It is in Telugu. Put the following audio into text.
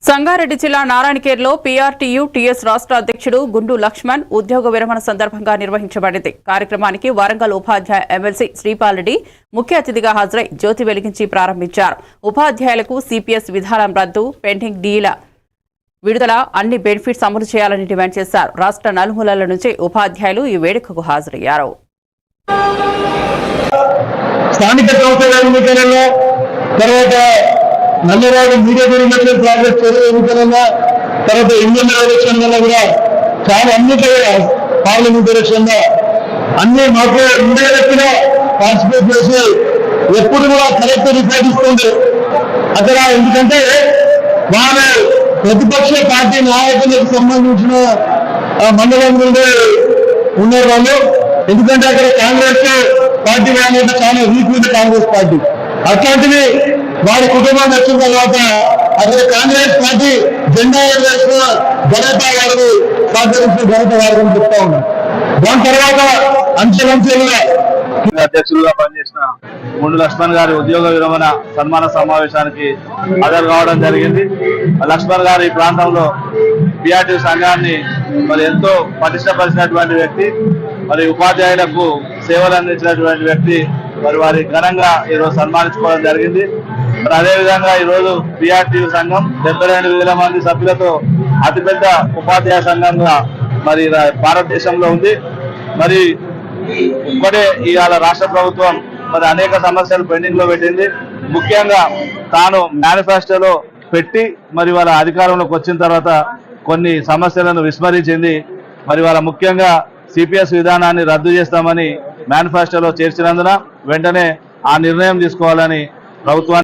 సంగారెడ్డి జిల్లా నారాయణఖేడ్లో పీఆర్టీయూ టీఎస్ రాష్ట్ర అధ్యక్షుడు గుండు లక్ష్మణ్ ఉద్యోగ విరమణ సందర్భంగా నిర్వహించబడింది. కార్యక్రమానికి వరంగల్ ఉపాధ్యాయ ఎమ్మెల్సీ శ్రీపాల్ రెడ్డి ముఖ్య అతిథిగా హాజరై జ్యోతి వెలిగించి ప్రారంభించారు. ఉపాధ్యాయులకు సిపిఎస్ విధానం రద్దు, పెండింగ్ డీల విడుదల, అన్ని బెనిఫిట్స్ అమలు చేయాలని డిమాండ్ చేశారు. రాష్ట్ర నలుమూలల నుంచి ఉపాధ్యాయులు ఈ వేడుకకు హాజరయ్యారు. నల్లరాడు మీడియా గురించి ప్రాజెక్ట్ చదువు ఎన్నికలన్నా తర్వాత ఎమ్మెల్యే ఎలక్షన్ వల్ల కూడా చాలా అన్ని పార్లమెంట్ ఎలక్షన్ అన్ని మాకు ఇండైరెక్ట్ గా పార్టిసిపేట్ చేసి ఎప్పుడు కూడా కరెక్ట్ రిపోర్ట్ ఇస్తుంది అక్కడ. ఎందుకంటే వారు ప్రతిపక్ష పార్టీ నాయకులకు సంబంధించిన మండలం నుండి ఉన్నారు వాళ్ళు. ఎందుకంటే అక్కడ కాంగ్రెస్ పార్టీ అనేది చాలా వీక్ ఉంది కాంగ్రెస్ పార్టీ. అట్లాంటివి వారి కుటుంబాన్ని వచ్చిన తర్వాత అక్కడ కాంగ్రెస్ పార్టీ జెండా ఎగరేసిన ఘనత వారిని సాధించిన ఘనత వారిని చెప్తా ఉన్నాం. దాని తర్వాత అంచెలంచెలుగా అధ్యక్షులుగా పనిచేసిన గుండు లక్ష్మణ్ గారి ఉద్యోగ విరమణ సన్మాన సమావేశానికి హాజరు కావడం జరిగింది. లక్ష్మణ్ గారు ఈ ప్రాంతంలో పీఆర్టీ సంఘాన్ని ఎంతో పటిష్టపరిచినటువంటి వ్యక్తి, ఉపాధ్యాయులకు సేవలు అందించినటువంటి వ్యక్తి. వారి ఘనంగా ఈరోజు సన్మానించుకోవడం జరిగింది. అదేవిధంగా ఈరోజు పీఆర్టీ సంఘం 72,000 మంది సభ్యులతో అతిపెద్ద ఉపాధ్యాయ సంఘంగా భారతదేశంలో ఉంది. ఇప్పుడే ఇవాళ రాష్ట్ర ప్రభుత్వం అనేక సమస్యలు పెండింగ్ లో పెట్టింది. ముఖ్యంగా తాను మేనిఫెస్టోలో పెట్టి వాళ్ళ అధికారంలోకి వచ్చిన తర్వాత కొన్ని సమస్యలను విస్మరించింది. వాళ్ళ ముఖ్యంగా సిపిఎస్ విధానాన్ని రద్దు చేస్తామని మేనిఫెస్టోలో చేర్చినందున వెంటనే ఆ నిర్ణయం తీసుకోవాలని ప్రభుత్వాన్ని